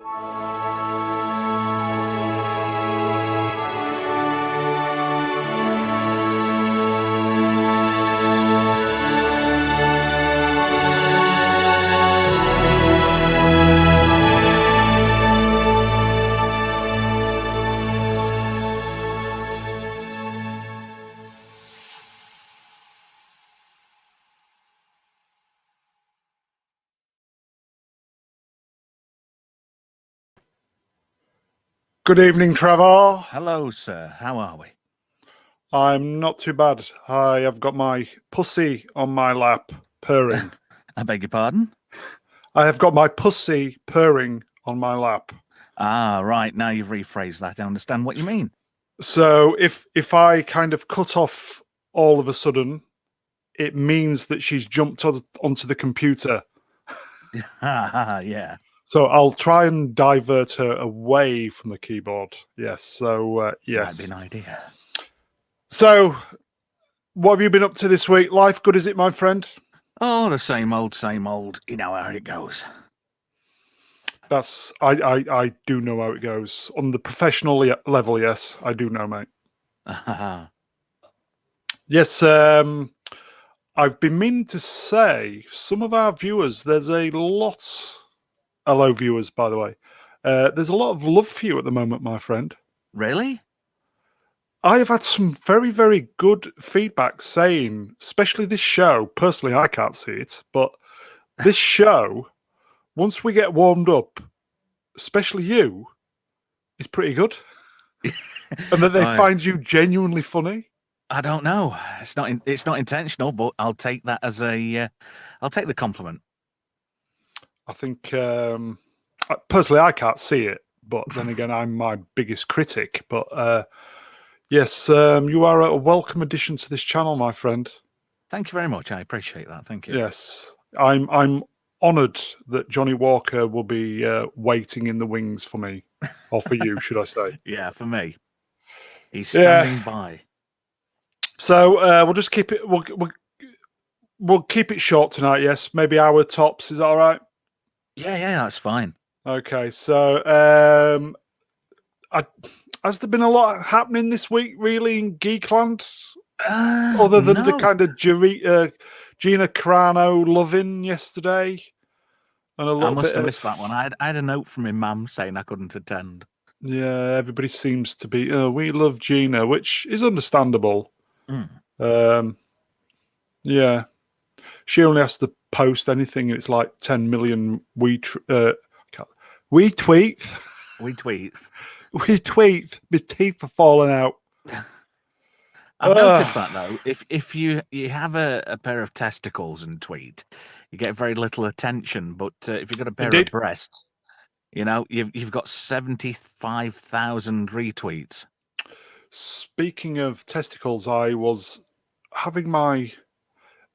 Good evening, Trevor. Hello, sir. How are we? I'm not too bad. I have got my pussy on my lap, purring. I beg your pardon? I have got my pussy purring on my lap. Ah, right. Now you've rephrased that. I understand what you mean. So if I kind of cut off all of a sudden, it means that she's jumped onto the computer. Yeah. So I'll try and divert her away from the keyboard. Yes. So Might be yes. an idea. So what have you been up to this week? Life good, is it, my friend? Oh, the same old, same old. You know how it goes. That's I do know how it goes on the professional level. Yes, I do know, mate. Yes, I've been meaning to say some of our viewers. There's a lot. Hello, viewers. By the way, there's a lot of love for you at the moment, my friend. Really? I have had some very, very good feedback saying, especially this show. Personally, I can't see it, but this show, once we get warmed up, especially you, is pretty good. And that they find you genuinely funny. I don't know. It's not intentional, but I'll take that as I'll take the compliment. I think personally I can't see it, but then again I'm my biggest critic. But yes, you are a welcome addition to this channel, my friend. Thank you very much. I appreciate that. Thank you. Yes, I'm honoured that Johnny Walker will be waiting in the wings for me, or for you, should I say? Yeah, for me. He's standing by. So we'll just keep it. We'll keep it short tonight. Yes, maybe hour tops. Is that all right? Yeah, that's fine. Okay, so has there been a lot happening this week, really, in Geekland? Other than the kind of Gina Carano loving yesterday? And a little I must bit have missed that one. I had a note from my mum saying I couldn't attend. Yeah, everybody seems to be, we love Gina, which is understandable. Yeah. She only has to post anything. It's like 10 million we tweets. We tweet. We tweet. My teeth are falling out. I've noticed that though. If you have a pair of testicles and tweet, you get very little attention. But if you've got a pair of breasts, you know, you've got 75,000 retweets. Speaking of testicles, I was having my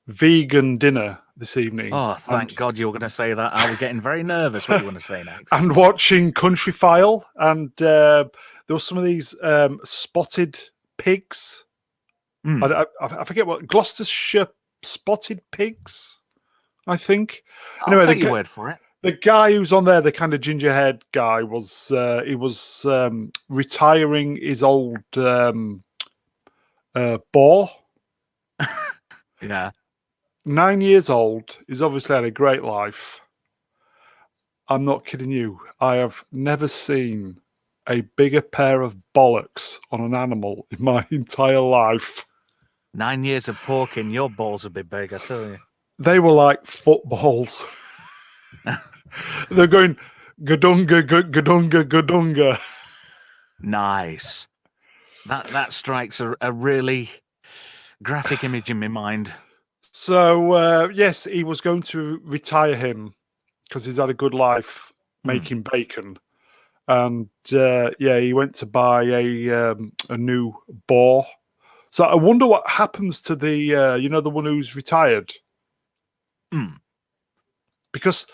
vegan dinner this evening. Oh, thank God you were going to say that. I was getting very nervous what you were going to say next. And watching Country File, and there were some of these spotted pigs. I forget what, Gloucestershire spotted pigs, I think. I'll take your word for it. The guy who's on there, the kind of ginger-haired guy, was retiring his old boar. Yeah. 9 years old. He's obviously had a great life. I'm not kidding you. I have never seen a bigger pair of bollocks on an animal in my entire life. 9 years of porking, your balls would be big, I tell you. They were like footballs. They're going gadunga, gadunga, gadunga. Nice. That strikes a really graphic image in my mind. So yes, he was going to retire him because he's had a good life making bacon, and yeah, he went to buy a new boar. So I wonder what happens to the you know, the one who's retired, because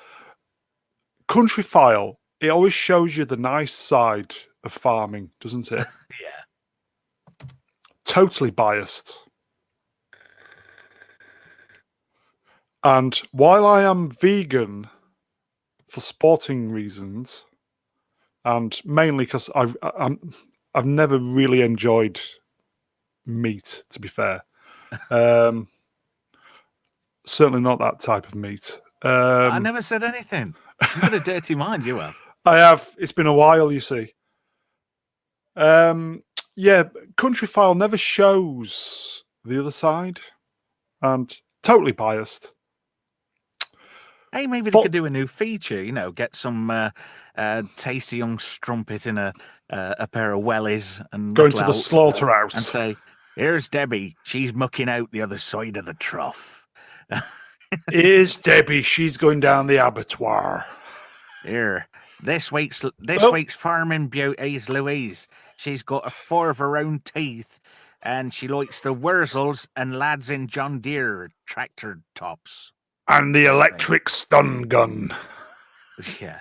Country File, it always shows you the nice side of farming, doesn't it? Yeah. Totally biased. And while I am vegan for sporting reasons, and mainly because I've never really enjoyed meat. To be fair, certainly not that type of meat. I never said anything. You've got a dirty mind, you have. I have. It's been a while, you see. Yeah, Country File never shows the other side, and totally biased. Hey, maybe they could do a new feature. Get some tasty young strumpet in a pair of wellies and Going to the slaughterhouse and say, "Here's Debbie. She's mucking out the other side of the trough." Here's Debbie. She's going down the abattoir. Here, this week's farming beauty is Louise. She's got 4 of her own teeth, and she likes the Wurzels and lads in John Deere tractor tops. And the electric stun gun. Yeah.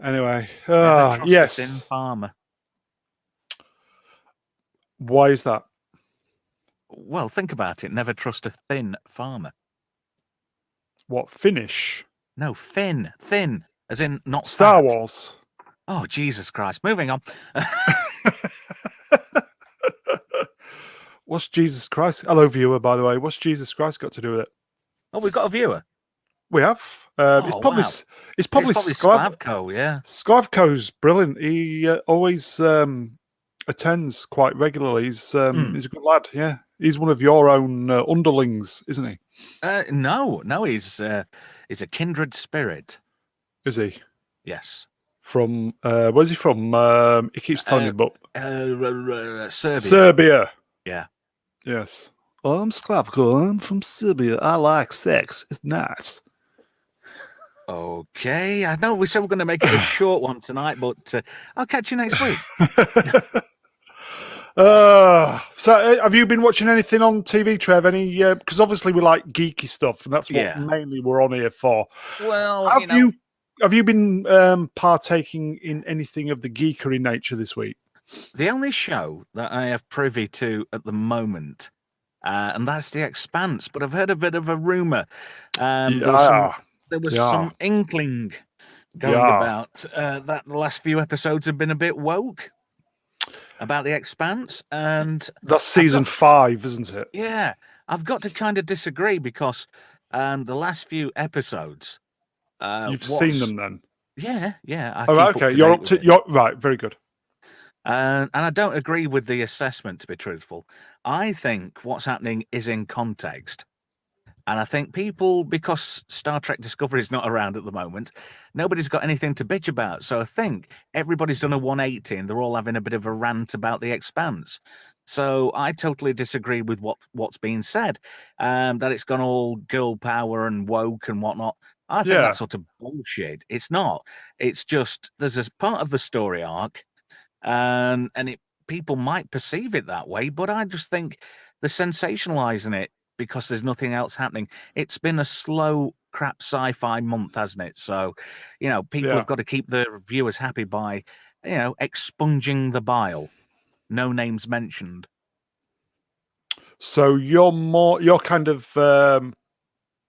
Anyway, Never trust yes. a thin farmer. Why is that? Well, think about it. Never trust a thin farmer. What, Finnish? No, thin, as in not Star fat. Wars. Oh, Jesus Christ! Moving on. What's Jesus Christ? Hello, viewer. By the way, what's Jesus Christ got to do with it? Oh, we've got a viewer. We have. It's probably Sklavko. Yeah, Sklavko's brilliant. He always attends quite regularly. He's a good lad. Yeah, he's one of your own underlings, isn't he? No, he's a kindred spirit. Is he? Yes. From where's he from? He keeps telling me, but Serbia. Serbia. Yeah. Yes. Well, I'm Sklavko. I'm from Serbia. I like sex. It's nice. Okay. I know we said we're going to make it a short one tonight, but I'll catch you next week. So have you been watching anything on TV, Trev? Any? Because obviously we like geeky stuff, and that's what mainly we're on here for. Well, have you been partaking in anything of the geekery nature this week? The only show that I have privy to at the moment, and that's The Expanse. But I've heard a bit of a rumor. There was some inkling going about that the last few episodes have been a bit woke about The Expanse, and that's season 5, isn't it? Yeah, I've got to kind of disagree because the last few episodes. You've seen them then? Yeah. Okay, you're right. Very good. And I don't agree with the assessment, to be truthful. I think what's happening is in context. And I think people, because Star Trek Discovery is not around at the moment, nobody's got anything to bitch about. So I think everybody's done a 180 and they're all having a bit of a rant about The Expanse. So I totally disagree with what's being said, that it's gone all girl power and woke and whatnot. I think that's sort of bullshit. It's not. It's just there's a part of the story arc, and people might perceive it that way, but I just think they're sensationalizing it because there's nothing else happening. It's been a slow, crap sci-fi month, hasn't it? So, people have got to keep the viewers happy by, expunging the bile. No names mentioned. So you're kind of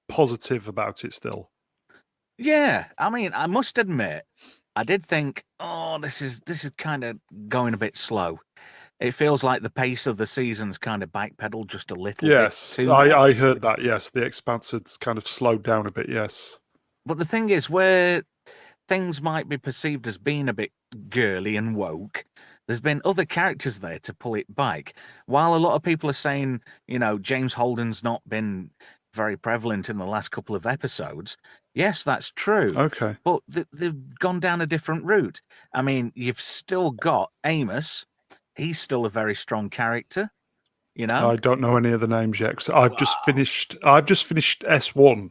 positive about it still. Yeah, I mean, I must admit, I did think, this is kind of going a bit slow. It feels like the pace of the season's kind of backpedaled just a little bit too much. I heard that, yes. The Expanse had kind of slowed down a bit, yes. But the thing is, where things might be perceived as being a bit girly and woke, there's been other characters there to pull it back. While a lot of people are saying, James Holden's not been very prevalent in the last couple of episodes, yes, that's true. Okay. But they've gone down a different route. I mean, you've still got Amos. He's still a very strong character, I don't know any of the names yet. Cause I've just finished S1,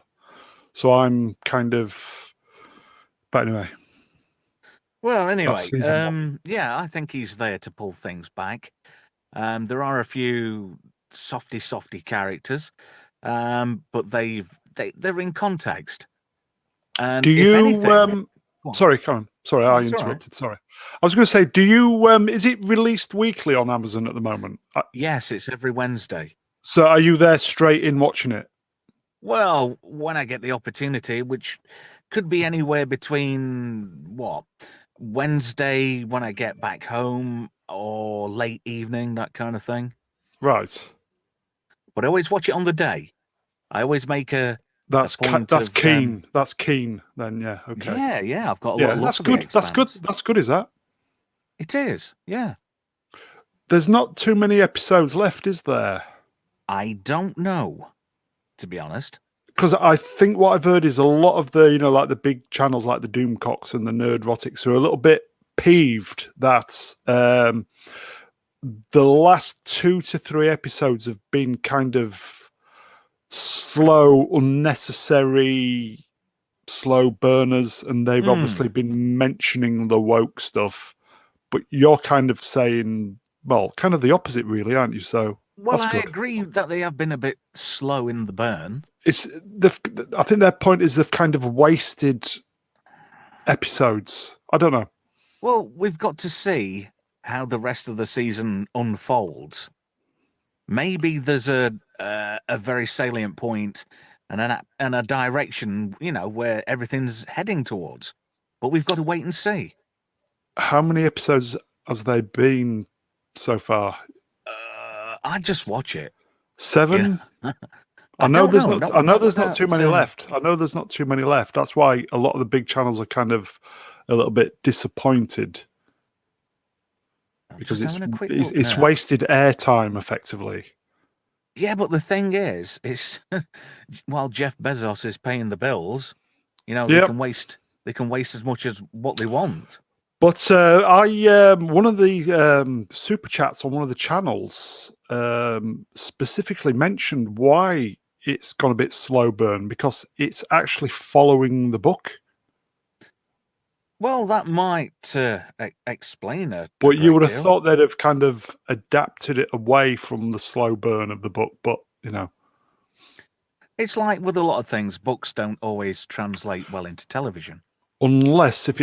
so I'm kind of. But anyway. Well, anyway, I think he's there to pull things back. There are a few softy characters, but they're in context. And do you? Anything, sorry, come on. Sorry, I interrupted. Right. Sorry. I was going to say, do you? Is it released weekly on Amazon at the moment? Yes, it's every Wednesday. So, are you there straight in watching it? Well, when I get the opportunity, which could be anywhere between Wednesday when I get back home, or late evening, that kind of thing. Right. But I always watch it on the day. I always make a That's point that's of keen. That's keen. Then yeah. Okay. yeah. I've got a lot Yeah, of love that's for The good. That's good. Expanse. That's good. Is that? It is, yeah. There's not too many episodes left, is there? I don't know, to be honest. Because I think what I've heard is a lot of the, like the big channels like the Doomcocks and the Nerdrotics are a little bit peeved that the last 2 to 3 episodes have been kind of slow, unnecessary, slow burners, and they've obviously been mentioning the woke stuff. But you're kind of saying, well, kind of the opposite, really, aren't you? So Well, that's I good. agree that they have been a bit slow in the burn. I think their point is they've kind of wasted episodes. I don't know. Well, we've got to see how the rest of the season unfolds. Maybe there's a very salient point and a direction, where everything's heading towards. But we've got to wait and see. How many episodes has they been so far? I just watch it. 7. Yeah. I know there's know. not. I know there's not About, too many left. I know there's not too many left. That's why a lot of the big channels are kind of a little bit disappointed because it's wasted airtime effectively. Yeah, but the thing is, it's while Jeff Bezos is paying the bills, they can waste as much as what they want. But one of the super chats on one of the channels specifically mentioned why it's gone a bit slow burn, because it's actually following the book. Well, that might explain it. But you would have thought they'd have kind of adapted it away from the slow burn of the book, but it's like with a lot of things, books don't always translate well into television. Unless if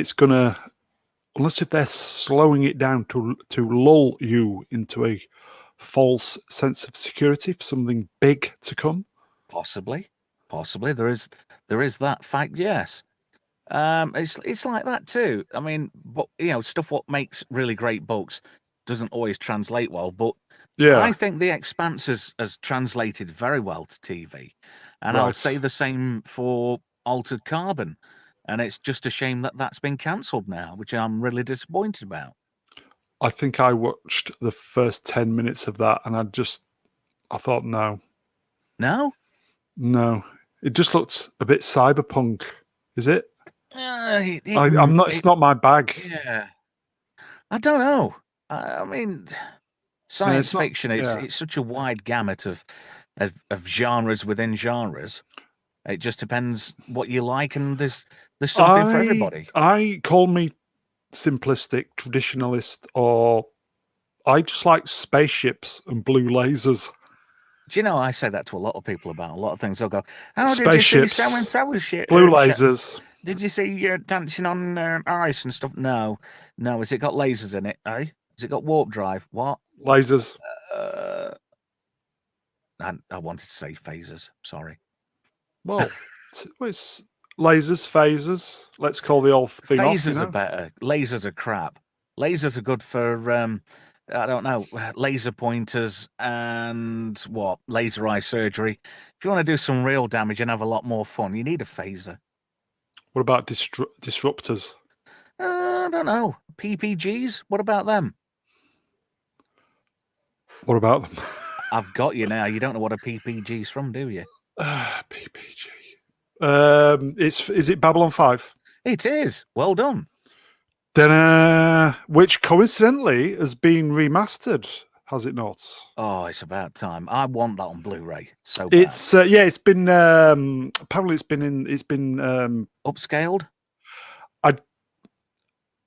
they're slowing it down to lull you into a false sense of security for something big to come. Possibly there is that fact. Yes, it's like that too. I mean, but stuff what makes really great books doesn't always translate well. But yeah, I think The Expanse has translated very well to TV, and I'll say the same for Altered Carbon. And it's just a shame that that's been cancelled now, which I'm really disappointed about. I think I watched the first 10 minutes of that, and I thought, no. No? No. It just looks a bit cyberpunk. Is it? I'm not. It's not my bag. Yeah. I don't know. I mean, science fiction. It's such a wide gamut of genres within genres. It just depends what you like, and there's something for everybody. I call me simplistic, traditionalist, or I just like spaceships and blue lasers. Do you know, I say that to a lot of people about a lot of things. They'll go, "Oh, did you see so-and-so shit? Blue lasers. Did you see dancing on ice and stuff?" No. Has it got lasers in it? Eh? Has it got warp drive? What? Lasers. I wanted to say phasers. Sorry. Well, it's lasers, phasers. Let's call the old thing phasers off, are better. Lasers are crap. Lasers are good for I don't know, laser pointers and laser eye surgery. If you want to do some real damage and have a lot more fun, you need a phaser. What about disruptors? I don't know. PPGs? What about them? What about them? I've got you now. You don't know what a PPG's from, do you? PPG. Is it Babylon 5? It is. Well done. Which coincidentally has been remastered, has it not? Oh, it's about time. I want that on Blu-ray. So bad. It's been apparently it's been upscaled.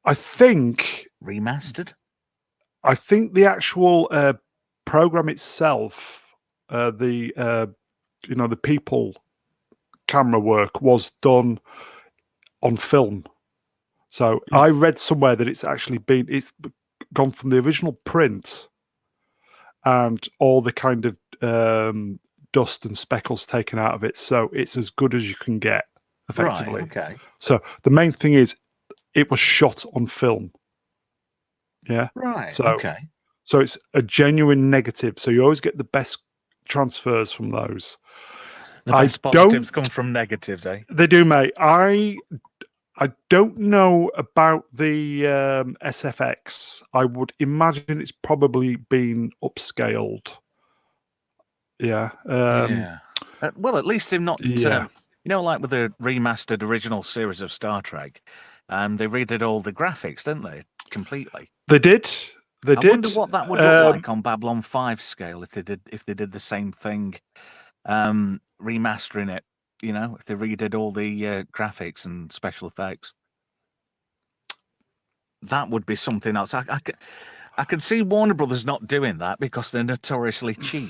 I think remastered. I think the actual program itself, the people camera work was done on film. So I read somewhere that it's gone from the original print and all the kind of dust and speckles taken out of it. So it's as good as you can get, effectively. Right, okay. So the main thing is it was shot on film. Yeah. Right. So Okay. so it's a genuine negative. So you always get the best transfers from those. The I best positives don't. come from negatives, eh? They do, mate. I don't know about the SFX. I would imagine it's probably been upscaled. Yeah. Yeah. Well, at least they've not. Yeah. Like with the remastered original series of Star Trek, they redid all the graphics, didn't they? Completely. They did. They I did. wonder what that would look like on Babylon 5 scale if they did the same thing, remastering it. If they redid all the graphics and special effects. That would be something else. I could see Warner Brothers not doing that because they're notoriously cheap.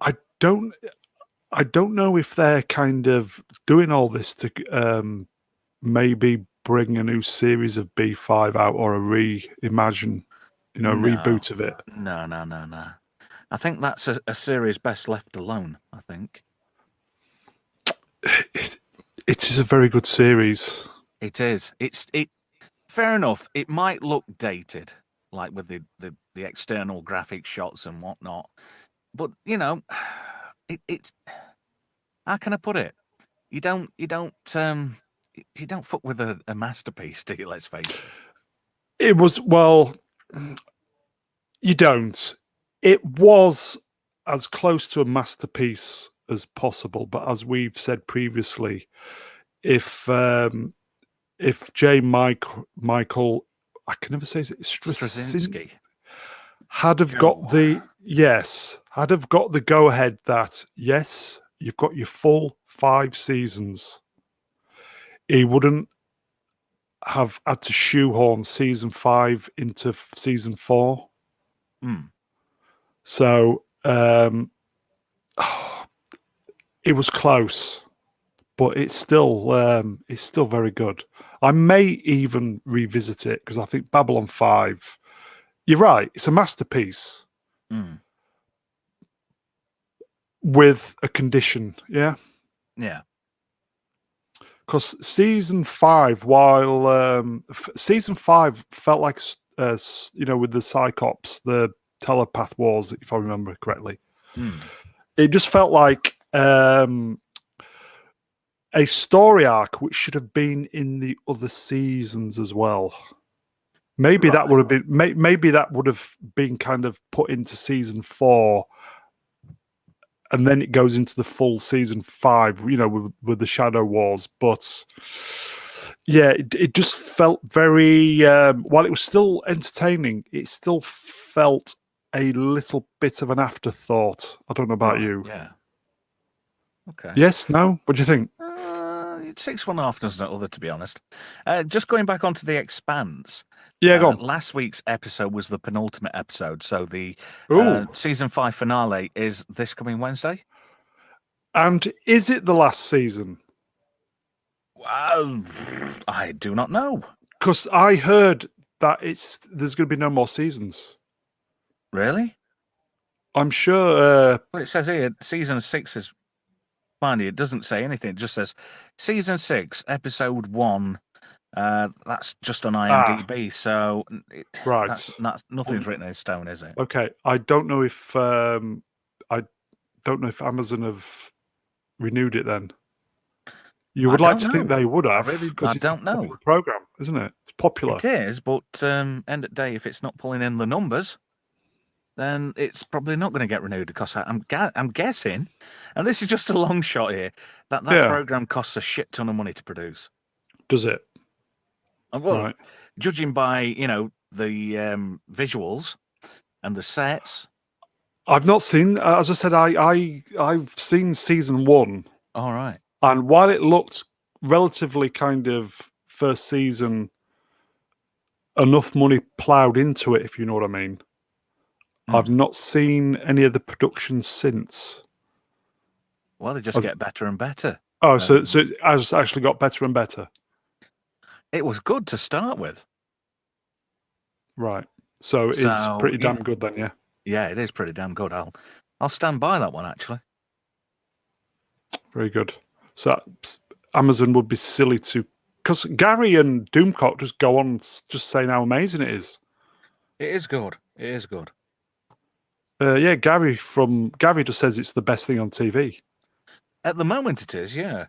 I don't know if they're kind of doing all this to maybe bring a new series of B5 out or a reimagine, No. reboot of it. No. I think that's a series best left alone, I think. It is a very good series. It is. Fair enough. It might look dated, like with the external graphic shots and whatnot. But it's how can I put it? You don't fuck with a masterpiece, do you? Let's face it. It was, well, you don't. It was as close to a masterpiece as possible, but as we've said previously, if J. Michael, I can never say it, Straczynski had have got the go ahead that yes, you've got your full 5 seasons, he wouldn't have had to shoehorn season 5 into season 4. So it was close, but it's still very good. I may even revisit it because I think Babylon 5. You're right; it's a masterpiece with a condition. Yeah. Because season 5, while season 5 felt like with the Cyclops, the telepath wars, if I remember correctly, it just felt like a story arc which should have been in the other seasons as well. Maybe that would have been maybe that would have been kind of put into season 4, and then it goes into the full season 5, with the Shadow Wars. But yeah, it just felt very. While it was still entertaining, it still felt a little bit of an afterthought. I don't know about you. Yeah. Okay. Yes. No. What do you think? It takes one half dozen other, to be honest. Just going back onto The Expanse. Yeah, go on. Last week's episode was the penultimate episode, so the season 5 finale is this coming Wednesday. And is it the last season? I do not know. Because I heard that there's going to be no more seasons. Really? I'm sure. Well, it says here season 6 is. Mind you, it doesn't say anything. It just says season 6, episode 1. That's just on IMDb. So right, that's nothing's written in stone, is it? Okay, I don't know if Amazon have renewed it. Then you would like to think they would have. I don't know. It's a program, isn't it? It's popular. It is, but end of the day, if it's not pulling in the numbers, then it's probably not going to get renewed, because I'm guessing, and this is just a long shot here, that program costs a shit ton of money to produce. Does it? Well, judging by the visuals and the sets. I've not seen. As I said, I've seen season 1. All right. And while it looked relatively kind of first season, enough money ploughed into it, if you know what I mean. I've not seen any of the productions since. Well, they just get better and better. Oh, so it has actually got better and better. It was good to start with. Right. So it's pretty damn good then, yeah. Yeah, it is pretty damn good. I'll stand by that one, actually. Very good. So Amazon would be silly to because Gary and Doomcock just go on just saying how amazing it is. It is good. It is good. Yeah, Gary just says it's the best thing on TV. At the moment, it is. Yeah.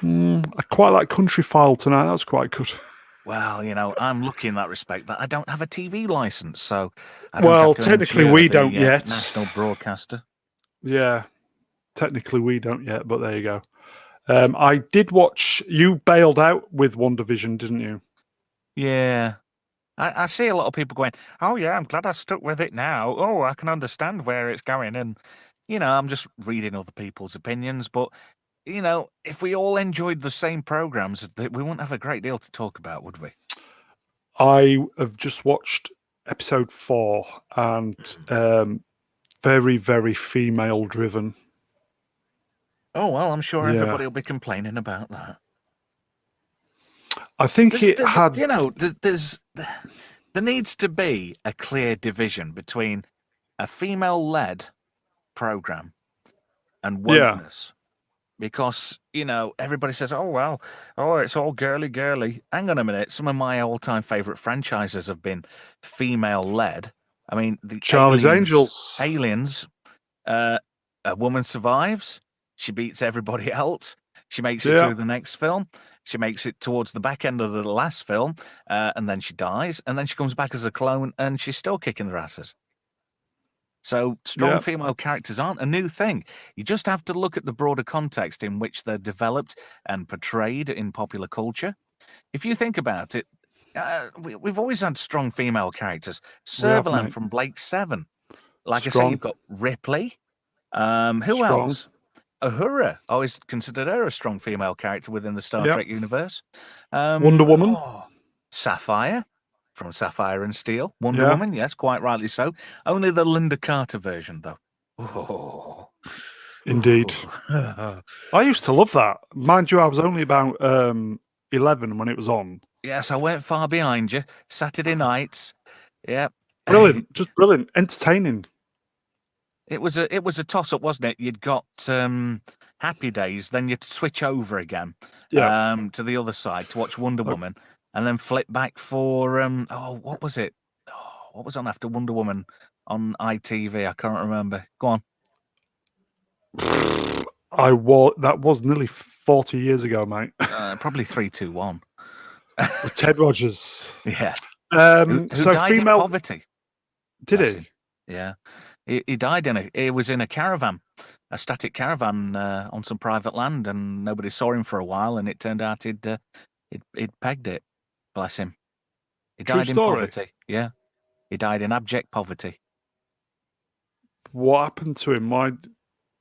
I quite like Country File tonight. That was quite good. Well, I'm lucky in that respect that I don't have a TV license, so I don't Well, have to technically endure we the, don't yet. national broadcaster. Yeah, technically we don't yet, but there you go. I did watch. You bailed out with WandaVision, didn't you? Yeah. I see a lot of people going, oh, yeah, I'm glad I stuck with it now. Oh, I can understand where it's going. And, I'm just reading other people's opinions. But, if we all enjoyed the same programs, we wouldn't have a great deal to talk about, would we? I have just watched episode 4 and very, very female driven. Oh, well, I'm sure Yeah. everybody will be complaining about that. I think there needs to be a clear division between a female-led program and wokeness. Because, everybody says, it's all girly. Hang on a minute. Some of my all-time favorite franchises have been female-led. I mean, the Charlie's Angels. Aliens, a woman survives. She beats everybody else. She makes it through the next film. She makes it towards the back end of the last film, and then she dies. And then she comes back as a clone, and she's still kicking their asses. So strong female characters aren't a new thing. You just have to look at the broader context in which they're developed and portrayed in popular culture. If you think about it, we've always had strong female characters. Servalan from Blake 7. Like I say, you've got Ripley. Who else? Uhura. I always considered her a strong female character within the Star Trek universe. Wonder Woman. Sapphire. From Sapphire and Steel. Wonder Woman, yes, quite rightly so. Only the Linda Carter version, though. Oh. Indeed. I used to love that. Mind you, I was only about 11 when it was on. Yes, I weren't far behind you. Saturday nights. Yeah. Brilliant. Just brilliant. Entertaining. It was a toss-up, wasn't it? You'd got Happy Days, then you'd switch over again to the other side to watch Wonder Woman. And then flip back for what was it? What was on after Wonder Woman on ITV? I can't remember. Go on. That was nearly 40 years ago, mate. Probably 3, 2, 1. With Ted Rogers. Yeah. Who so died in poverty. Did he? Yeah. He died he was in a caravan, a static caravan on some private land, and nobody saw him for a while, and it turned out he'd pegged it. Bless him. He died in poverty. Yeah. He died in abject poverty. What happened to him?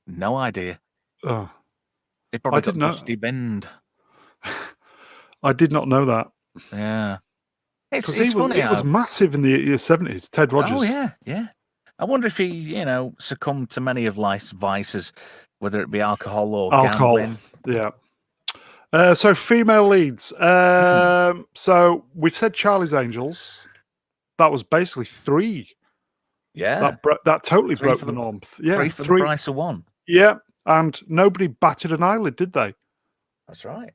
No idea. Oh. He probably got dusty binned. I did not know that. Yeah. It's funny. It was massive in the 70s, Ted Rogers. Oh, yeah, yeah. I wonder if he, succumbed to many of life's vices, whether it be alcohol or gambling. Yeah. So female leads. So we've said Charlie's Angels. That was basically 3. Yeah. That totally broke the norm. Yeah. 3 for the price of 1. Yeah. And nobody batted an eyelid, did they? That's right.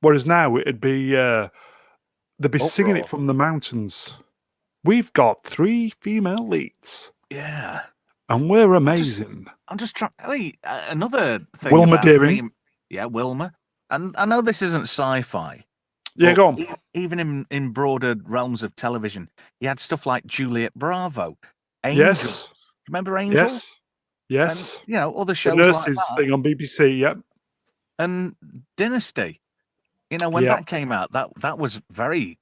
Whereas now it'd be they'd be singing it from the mountains. We've got 3 female leads. Yeah. And we're amazing. I'm just trying. Another thing. Wilma Deering. Yeah, Wilma. And I know this isn't sci-fi. Yeah, go on. Even in broader realms of television, you had stuff like Juliet Bravo, Angels. Yes. Remember Angels? Yes. And, other shows the nurses like that. thing on BBC. Yep. And Dynasty. When that came out, that was very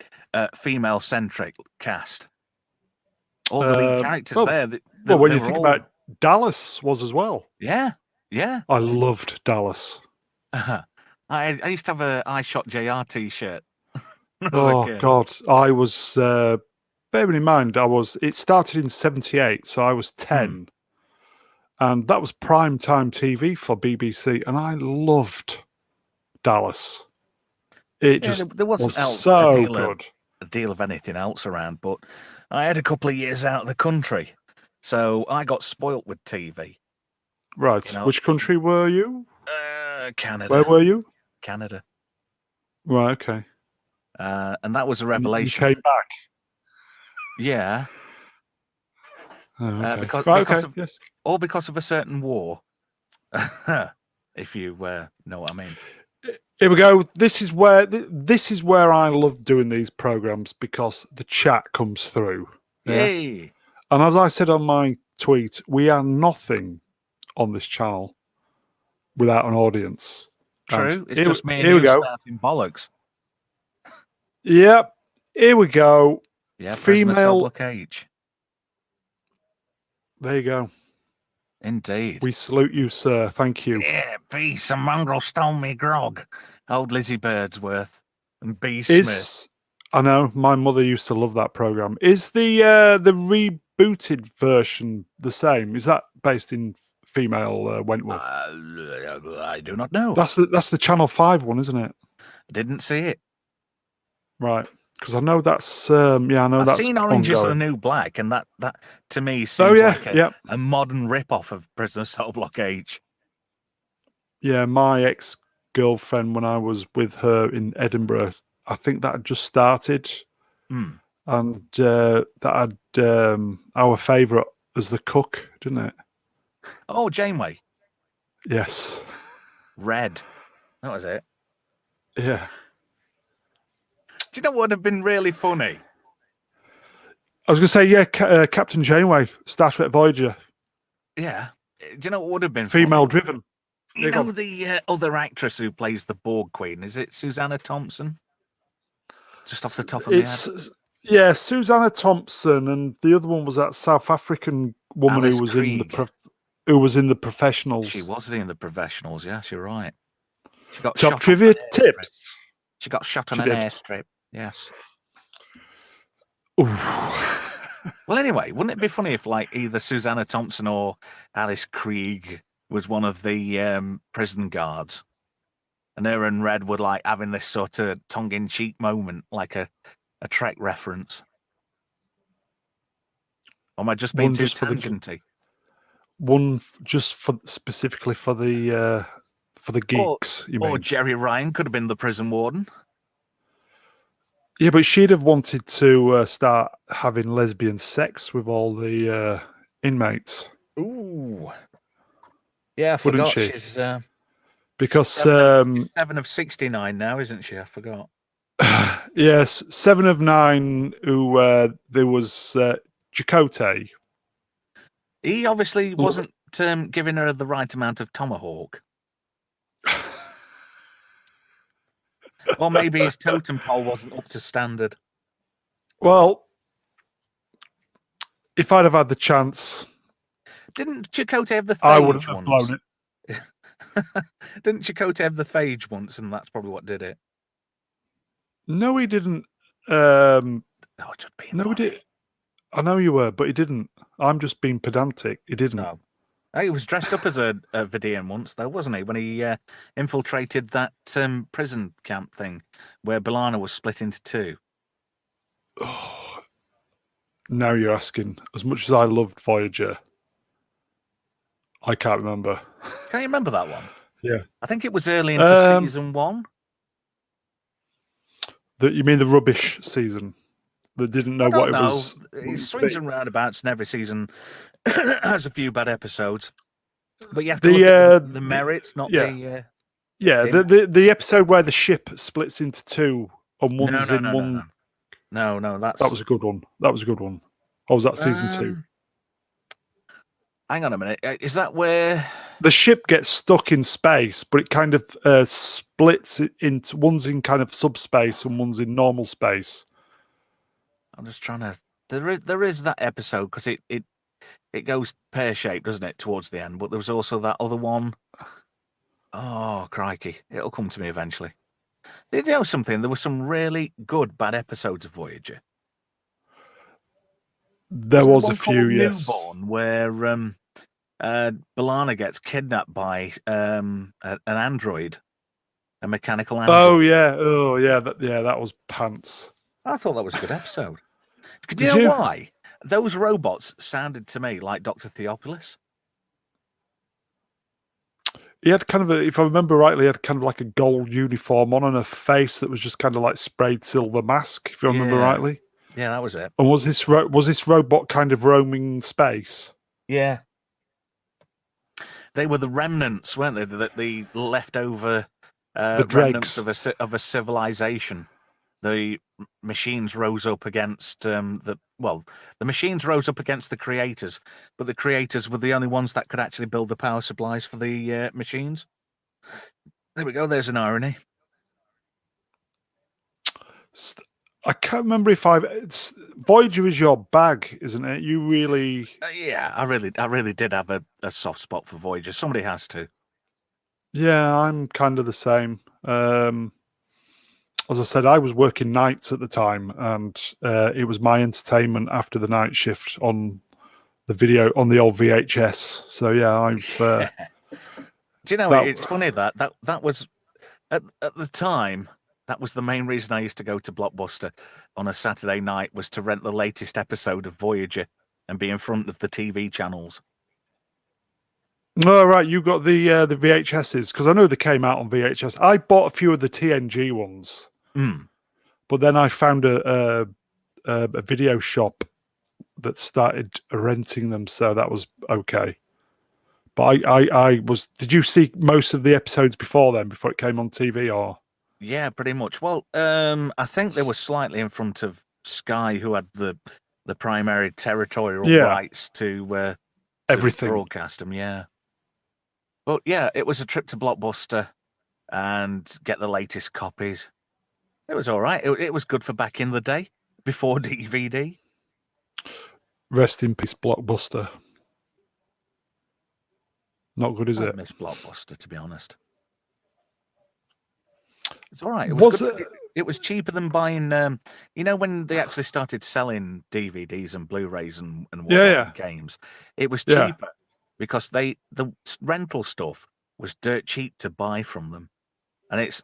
female-centric cast. All the lead characters there. When you think about Dallas was as well. Yeah, yeah. I loved Dallas. I used to have a I Shot JR t-shirt. Oh, God. I was, bearing in mind, it started in 78, so I was 10. And that was prime time TV for BBC, and I loved Dallas. It there wasn't so good. A deal of anything else around, but I had a couple of years out of the country, so I got spoilt with TV. Right. Which country were you? Canada. Where were you? Canada. Right. Okay. And that was a You revelation. came back. Yeah. Oh, okay. Because Right, because okay. of Yes. all because of a certain war. If you know what I mean. Here we go. This is where I love doing these programs because the chat comes through. Yeah. Yay! And as I said on my tweet, we are nothing on this channel without an audience. True. It's And just me and here we you go. starting bollocks. Yep. Here we go. Yeah, prisoner cell Female. blockade. There you go. Indeed. We salute you, sir. Thank you. Yeah, B, some mongrel stole me grog. Old Lizzie Birdsworth and B Smith. I know my mother used to love that program. Is the rebooted version the same? Is that based in female Wentworth? I do not know. That's the Channel 5 one, isn't it? Didn't see it. Right. Because I know that's I know I've that's seen Orange is the ongoing. New Black, and that to me seems like a modern rip-off of Prisoner Cell Block H. Yeah, my ex-girlfriend, when I was with her in Edinburgh, I think that had just started. Mm. And that had our favourite as the cook, didn't it? Oh, Janeway. Yes. Red. That was it. Yeah. Do you know what would have been really funny? I was going to say, yeah, Captain Janeway, Star Trek Voyager. Yeah. Do you know what would have been female funny? driven? You know the other actress who plays the Borg Queen? Is it Susanna Thompson? Just off the top of my head. Yeah, Susanna Thompson, and the other one was that South African woman Alice who was Krieg. in the Professionals. She was in the Professionals. Yes, you're right. She got Top shot trivia tips. She got shot on an airstrip. Yes. Well, anyway, wouldn't it be funny if, like, either Susanna Thompson or Alice Krieg was one of the prison guards, and her and Red were like having this sort of tongue-in-cheek moment, like a Trek reference? Or am I just being too tangenty? One just specifically for the geeks, you mean? Or Jerry Ryan could have been the prison warden. Yeah, but she'd have wanted to start having lesbian sex with all the inmates. Ooh. Yeah, I wouldn't forgot. she? She's because 7 of 69 now, isn't she? I forgot. Yes, 7 of 9. Who there was Chakotay. He obviously wasn't giving her the right amount of tomahawk. Or maybe his totem pole wasn't up to standard. Well, if I'd have had the chance, didn't Chakotay have the phage I would have once? blown it. Didn't Chakotay have the phage once, and that's probably what did it? No, he didn't. No, just being funny. He did. I know you were, but he didn't. I'm just being pedantic. He didn't. No. He was dressed up as a Vidian once, though, wasn't he? When he infiltrated that prison camp thing where B'Elanna was split into two. Oh, now you're asking. As much as I loved Voyager, I can't remember. Can you remember that one? Yeah. I think it was early into season 1. You mean the rubbish season? That didn't know what it was. It swings and roundabouts, and every season has a few bad episodes. But you have to look at the merits, not the... the episode where the ship splits into two and one's in one... No, that was a good one. That was a good one. Or was that season 2? Hang on a minute. Is that where... The ship gets stuck in space, but it kind of splits into... One's in kind of subspace and one's in normal space. I'm just trying to... There is that episode, because it goes pear-shaped, doesn't it, towards the end? But there was also that other one. Oh, crikey. It'll come to me eventually. Did you know something? There were some really good bad episodes of Voyager. There was a few, yes. Newborn, where B'Elanna gets kidnapped by an android, a mechanical android. Oh yeah, that was pants. I thought that was a good episode. Do you know why? Those robots sounded to me like Dr. Theopolis. He had kind of if I remember rightly, he had kind of like a gold uniform on and a face that was just kind of like sprayed silver mask, if I remember rightly. Yeah, that was it. And was this robot kind of roaming space? Yeah. They were the remnants, weren't they? The leftover The remnants dregs. of a civilization. The machines rose up against the machines rose up against the creators, but the creators were the only ones that could actually build the power supplies for the machines. There we go. There's an irony. I can't remember if Voyager is your bag, isn't it? You really. Yeah, I really did have a soft spot for Voyager. Somebody has to. Yeah, I'm kind of the same. As I said, I was working nights at the time, and it was my entertainment after the night shift on the old VHS. So yeah, I've. Do you know, it's funny that was at the time. That was the main reason I used to go to Blockbuster on a Saturday night, was to rent the latest episode of Voyager and be in front of the TV channels. Oh, right, you got the VHSs, because I know they came out on VHS. I bought a few of the TNG ones, but then I found a video shop that started renting them, so that was okay. But I was. Did you see most of the episodes before then, before it came on TV, or? Yeah, pretty much. Well, I think they were slightly in front of Sky, who had the primary territorial rights to everything broadcast them. Yeah, but yeah, it was a trip to Blockbuster and get the latest copies. It was all right. It was good for back in the day before DVD. Rest in peace, Blockbuster. Not good, is I it? miss Blockbuster, to be honest. It's all right. It was good. It was cheaper than buying. When they actually started selling DVDs and Blu-rays and games, it was cheaper because the rental stuff was dirt cheap to buy from them, and it's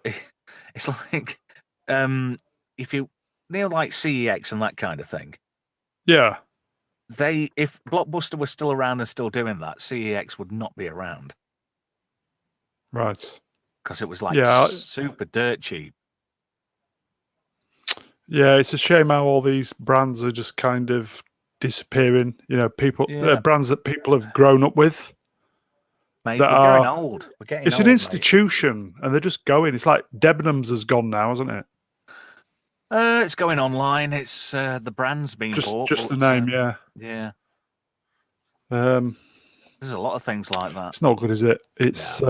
like if you like CEX and that kind of thing. Yeah. If Blockbuster was still around and still doing that, CEX would not be around. Right. Because it was like super dirt cheap. Yeah, it's a shame how all these brands are just kind of disappearing. Brands that people have grown up with. Mate, we're getting old. It's an institution, and they're just going. It's like Debenhams has gone now, hasn't it? It's going online. It's the brand's been bought. Just the name, yeah. Yeah. There's a lot of things like that. It's not good, is it? It's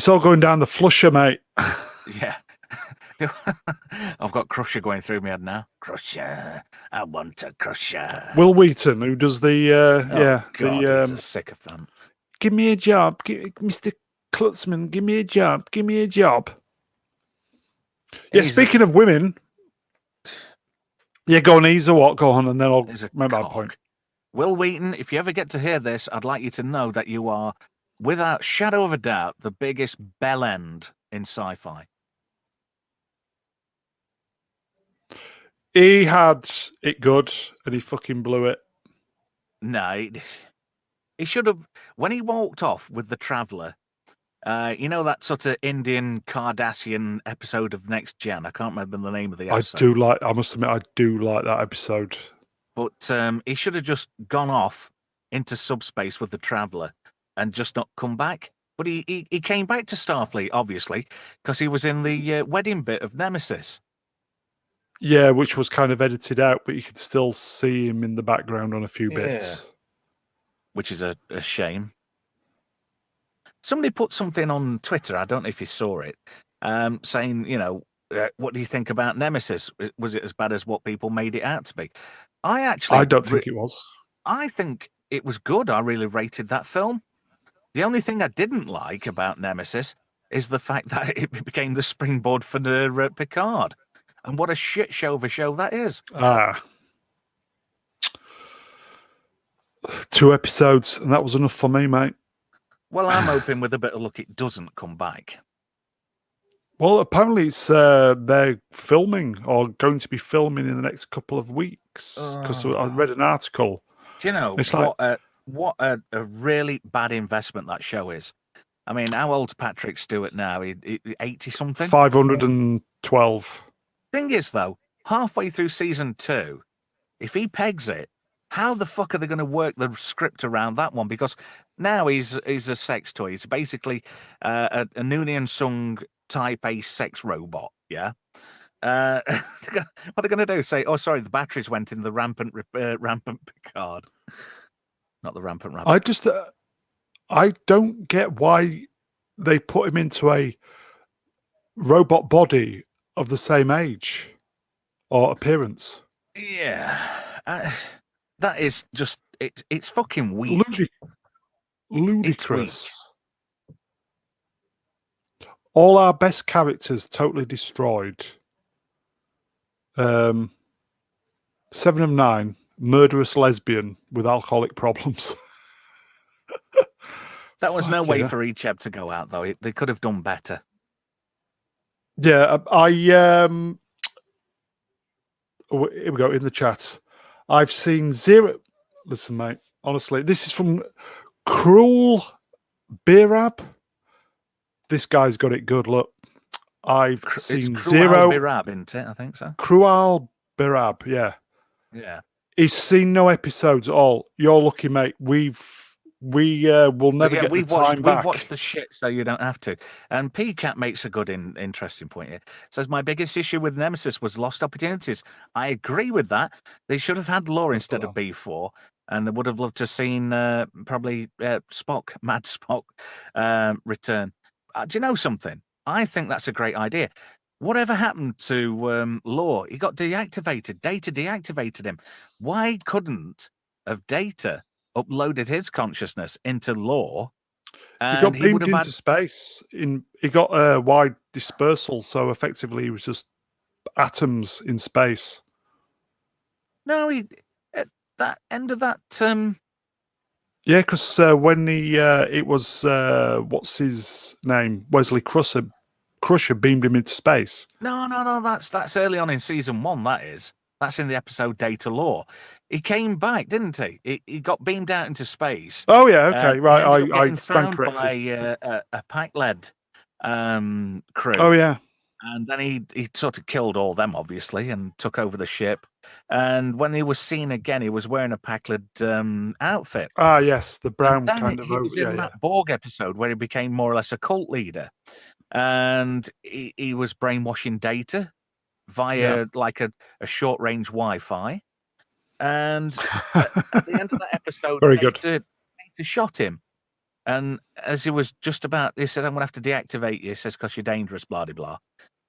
all going down the flusher, mate. Yeah. I've got Crusher going through my head now. Crusher, I want a Crusher. Will Wheaton, who does the he's a sycophant. Give me a job, Mr. Klutzman. Give me a job. Give me a job. Yeah, speaking of women, go on. He's a what? Go on, and then I'll make my point. Will Wheaton, if you ever get to hear this, I'd like you to know that you are, without shadow of a doubt, the biggest bellend in sci-fi. He had it good, and he fucking blew it. No, he should have. When he walked off with the Traveller, that sort of Indian Cardassian episode of Next Gen. I can't remember the name of the episode. I must admit, I do like that episode. But he should have just gone off into subspace with the Traveller and just not come back. But he came back to Starfleet, obviously, because he was in the wedding bit of Nemesis. Yeah, which was kind of edited out, but you could still see him in the background on a few bits. Which is a shame. Somebody put something on Twitter, I don't know if you saw it, saying, what do you think about Nemesis? Was it as bad as what people made it out to be? I don't think it was. I think it was good. I really rated that film. The only thing I didn't like about Nemesis is the fact that it became the springboard for Picard. And what a shit show of a show that is. 2 episodes, and that was enough for me, mate. Well, I'm hoping with a bit of luck it doesn't come back. Well, apparently it's they're filming or going to be filming in the next couple of weeks, because I read an article. Do you know what a really bad investment that show is? I mean, how old's Patrick Stewart now? 80 something. 512. Thing is, though, halfway through season 2, if he pegs it, how the fuck are they going to work the script around that one? Because now he's a sex toy. He's basically a Noonien Sung Type A sex robot. Yeah. What are they going to do? Say, oh, sorry, the batteries went in the rampant Picard, not the rampant rabbit. I don't get why they put him into a robot body of the same age or appearance. Yeah, that is just it's fucking weak. Ludicrous. It's weak. All our best characters totally destroyed. 7 of 9, murderous lesbian with alcoholic problems. That was no way for Echeb to go out, though. They could have done better. Yeah, here we go in the chat. I've seen zero. Listen, mate. Honestly, this is from Cruel Birab. This guy's got it good. Look, I've seen it's zero. Birab, isn't it? I think so. Cruel Birab, yeah. Yeah. He's seen no episodes at all. You're lucky, mate. We will never get the time back. We've watched the shit, so you don't have to. And PCAT makes a good, interesting point here. Says, my biggest issue with Nemesis was lost opportunities. I agree with that. They should have had Law instead of B4, and they would have loved to have seen probably Spock, Mad Spock, return. Do you know something? I think that's a great idea. Whatever happened to Law? He got deactivated. Data deactivated him. Why couldn't have Data uploaded his consciousness into Law? He got beamed into space. He got a wide dispersal, so effectively he was just atoms in space. No, he at that end of that. Yeah, because when it was what's his name, Wesley Crusher beamed him into space. No. That's early on in season 1. That's in the episode Data Law. He came back, didn't he? He got beamed out into space. Oh yeah, okay, right. I stand corrected. By a pack-led crew. Oh yeah. And then he sort of killed all them, obviously, and took over the ship. And when he was seen again, he was wearing a Packard outfit. Ah, yes, the brown kind of. He was in that Borg episode where he became more or less a cult leader, and he was brainwashing Data via like a short-range Wi-Fi. And at the end of that episode, very good. Data shot him. And as he was just about, he said, I'm going to have to deactivate you. He says, because you're dangerous, blah, blah, blah.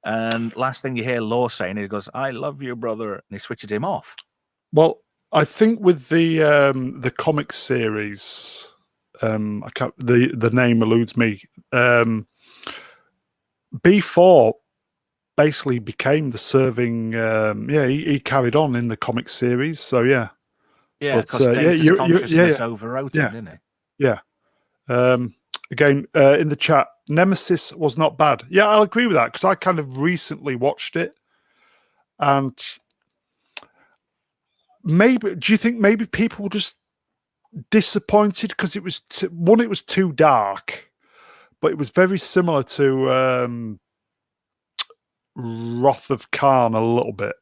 And last thing you hear Law saying, he goes, I love you, brother. And he switches him off. Well, I think with the comic series, I can't, the name eludes me. B4 basically became the serving. He carried on in the comic series. So yeah. Yeah, because Data's consciousness overwrote him, didn't he? Yeah. Again, in the chat, Nemesis was not bad. Yeah, I'll agree with that because I kind of recently watched it, and maybe do you think maybe people were just disappointed because it was it was too dark, but it was very similar to Wrath of Khan a little bit.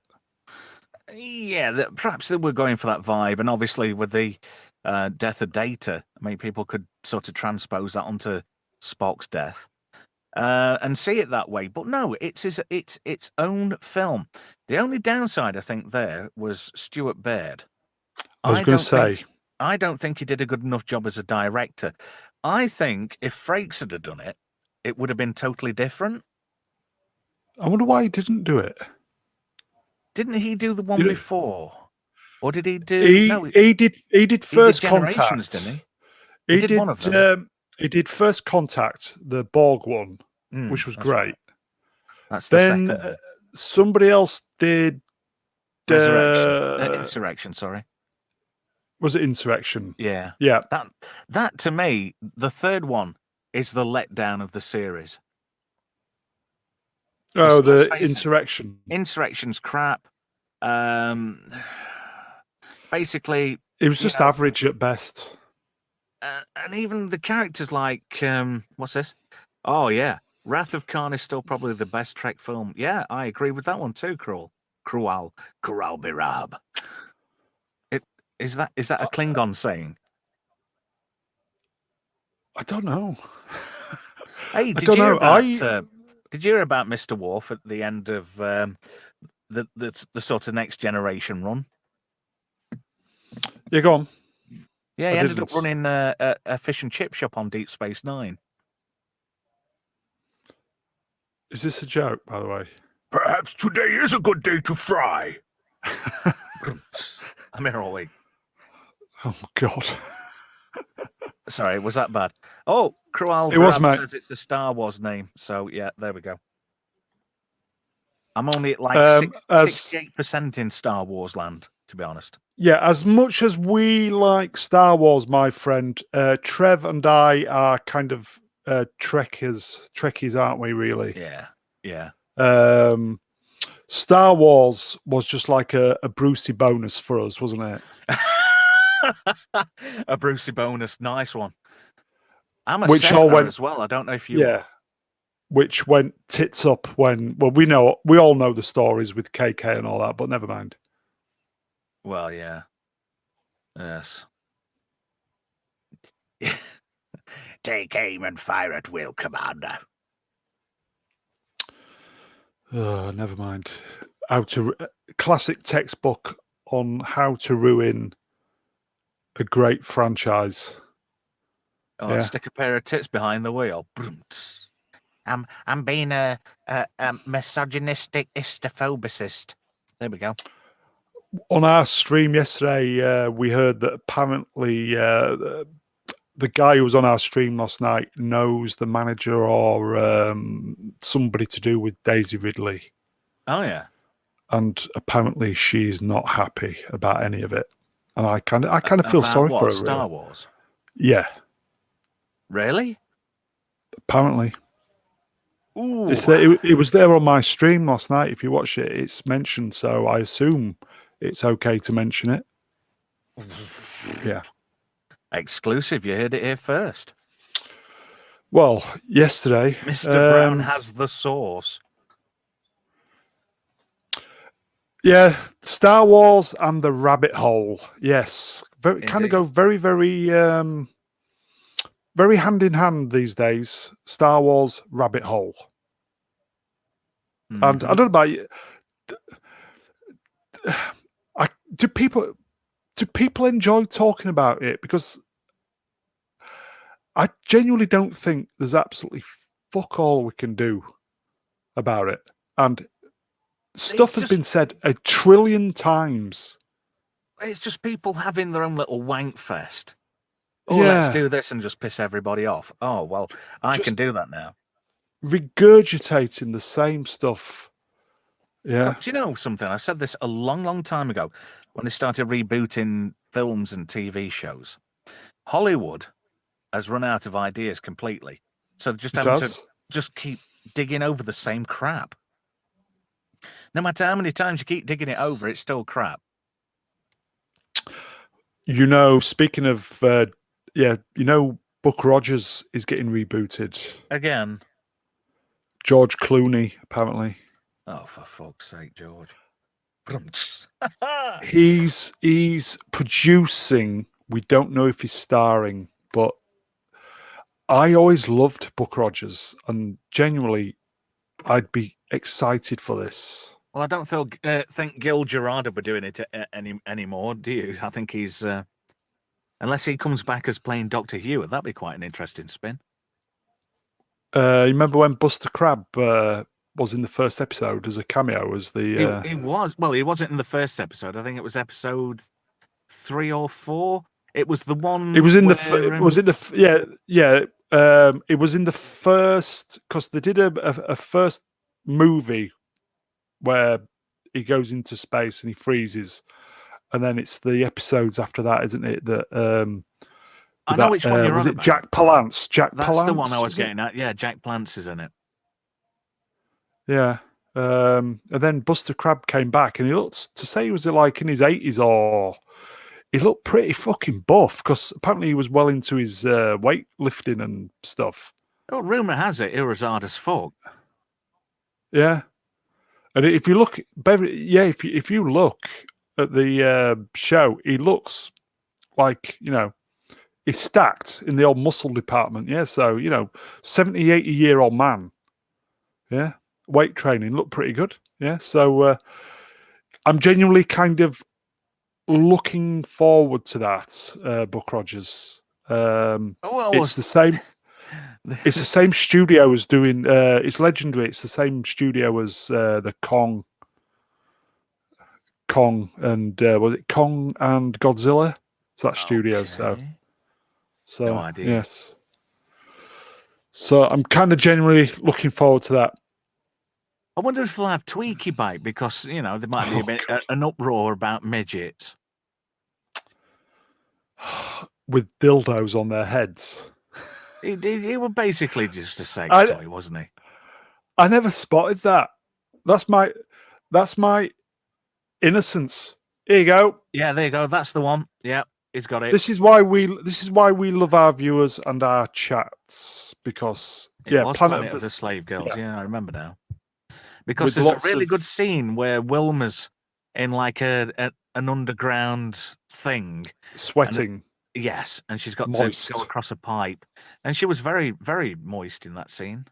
Yeah, perhaps they were going for that vibe, and obviously with the death of Data, I mean, people could sort of transpose that onto Spock's death and see it that way. But no, it's its own film. The only downside, I think, there was Stuart Baird. I was going to say, I don't think he did a good enough job as a director. I think if Frakes had done it, it would have been totally different. I wonder why he didn't do it. Didn't he do the one before? Or did he do? He did First Contact, didn't he? He did one of them. He did First Contact, the Borg one, which was great. Right. That's the second. Somebody else did Insurrection. Sorry. Was it Insurrection? Yeah. Yeah. That to me, the third one is the letdown of the series. Oh, the Insurrection. Insurrection's crap. Basically, it was just average at best. and even the characters like what's this? Oh yeah, Wrath of Khan is still probably the best Trek film. Yeah, I agree with that one too. Cruel Birab. It is that a Klingon saying? I don't know. Hey, I don't know. did you hear about Mr. Worf at the end of the sort of Next Generation run? Yeah, go on. Yeah, he I ended didn't. up running a fish and chip shop on Deep Space Nine. Is this a joke, by the way? Perhaps today is a good day to fry. I'm here all week. Oh God. Sorry, was that bad? Oh, Cruel It was, Birab mate. says it's a Star Wars name. So yeah, there we go. I'm only at like 68% in Star Wars land, to be honest. Yeah, as much as we like Star Wars, my friend, Trev and I are kind of Trekkies, aren't we? Really? Yeah. Star Wars was just like a Brucey bonus for us, wasn't it? A Brucey bonus, nice one. I'm a Which all Settler went, as well. I don't know if you are. Which went tits up when, well, we all know the stories with KK and all that, but never mind. Well, yeah. Yes. Take aim and fire at will, Commander. Never mind. Classic textbook on how to ruin a great franchise. Oh, yeah. Stick a pair of tits behind the wheel. I'm being a misogynistic histophobicist. There we go. On our stream yesterday, we heard that apparently the guy who was on our stream last night knows the manager or somebody to do with Daisy Ridley. Oh yeah. And apparently she's not happy about any of it. And I kind of feel sorry for her. Star Wars? Yeah. Really? Apparently. Ooh. It was there on my stream last night. If you watch it, it's mentioned. So I assume it's okay to mention it. Yeah. Exclusive. You heard it here first. Well, yesterday, Mr. Brown has the sauce. Yeah, Star Wars and the rabbit hole. Yes, kind of go very, very, very hand in hand these days. Star Wars rabbit hole. Mm-hmm. And I don't know about you. Do people enjoy talking about it? Because I genuinely don't think there's absolutely fuck all we can do about it. And stuff has been said 1 trillion times. It's just people having their own little wank fest. Oh, let's do this and just piss everybody off. Oh, well, I can do that now. Regurgitating the same stuff. Yeah. Do you know something? I said this a long, long time ago when they started rebooting films and TV shows. Hollywood has run out of ideas completely. So they're just having to just keep digging over the same crap. No matter how many times you keep digging it over, it's still crap. You know, speaking of, Buck Rogers is getting rebooted. Again. George Clooney, apparently. Oh, for fuck's sake, George. He's producing. We don't know if he's starring, but I always loved Buck Rogers, and genuinely, I'd be excited for this. Well, I don't think Gil Gerard will be doing it anymore, do you? I think he's... unless he comes back as playing Dr. Hewitt, that'd be quite an interesting spin. You remember when Buster Crabbe was in the first episode as a cameo? As the he was. Well, he wasn't in the first episode. I think it was episode 3 or 4. It was the one. It was in it was in the first, because they did a first movie where he goes into space and he freezes, and then it's the episodes after that, isn't it? That I know which one you're on about. Jack Palance. That's the one I was getting at. Yeah, Jack Palance is in it. Yeah. And then Buster Crabbe came back, and he looked to say he was like in his 80s, or he looked pretty fucking buff because apparently he was well into his weightlifting and stuff. Oh, rumor has it he was hard as fuck. Yeah, and if you look, if you look at the show, he looks like he's stacked in the old muscle department. Yeah, so 70, 80-year-old man. Yeah, weight training looked pretty good. Yeah, so I'm genuinely kind of looking forward to that, Buck Rogers. It's the same. It's the same studio as doing. It's legendary. It's the same studio as the Kong, and was it Kong and Godzilla? It's that studio. Okay. So No idea. yes. So I'm kind of genuinely looking forward to that. I wonder if they'll have Tweaky Bite because there might be a bit an uproar about midgets. With dildos on their heads. He was basically just a sex toy, wasn't he? I never spotted that. That's my innocence. Here you go. Yeah, there you go. That's the one. Yeah, he's got it. This is why we love our viewers and our chats because it was Planet of the Slave Girls. Yeah, I remember now. Because With there's a really good scene where Wilma's in like an underground thing, sweating. Yes, and she's got to go across a pipe, and she was very, very moist in that scene.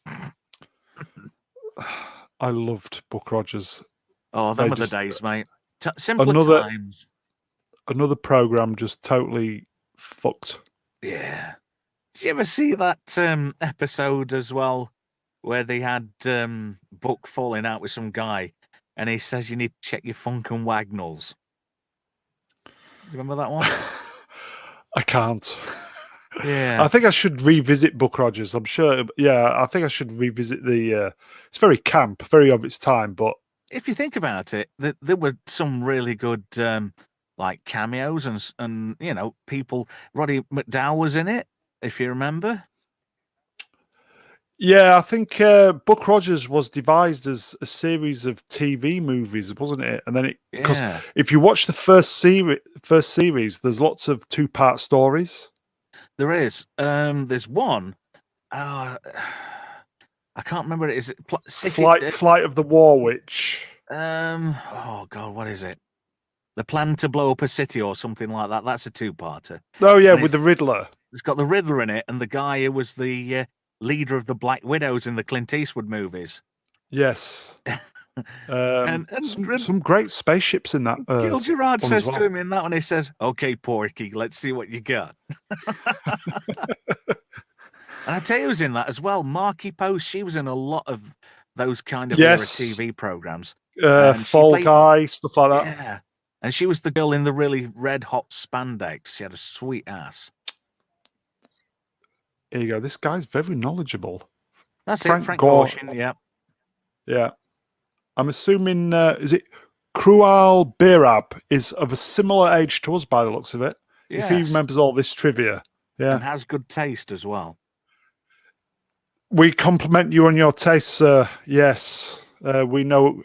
I loved Buck Rogers. Oh, them were the days, mate. Simpler times. Another program just totally fucked. Yeah. Did you ever see that episode as well, where they had Buck falling out with some guy, and he says you need to check your funk and wagnalls? You remember that one? I can't. Yeah. I think I should revisit Buck Rogers. I'm sure. Yeah, I think I should revisit the. It's very camp, very of its time, but if you think about it, there were some really good like cameos and people. Roddy McDowall was in it, if you remember. Yeah, I think Buck Rogers was devised as a series of TV movies, wasn't it? And then because if you watch the first series, there's lots of 2-part stories. There is. There's one. I can't remember it. Is it Flight of the War Witch? Oh God, what is it? The Plan to Blow Up a City or something like that. That's a 2-parter. Oh yeah, with the Riddler. It's got the Riddler in it, and the guy who was the leader of the Black Widows in the Clint Eastwood movies. Yes. and some great spaceships in that. Gil Gerard says to him in that one, he says, "Okay, Porky, let's see what you got." And I tell you who's in that as well. Marky Post, she was in a lot of those kind of era TV programs. Fall Guy, stuff like that. Yeah. And she was the girl in the really red hot spandex. She had a sweet ass. Here you go. This guy's very knowledgeable. That's Frank Gorshin, yeah. Yeah. I'm assuming, is it Krual Birab is of a similar age to us by the looks of it. Yes. If he remembers all this trivia. Yeah. And has good taste as well. We compliment you on your taste, sir. Yes. We know,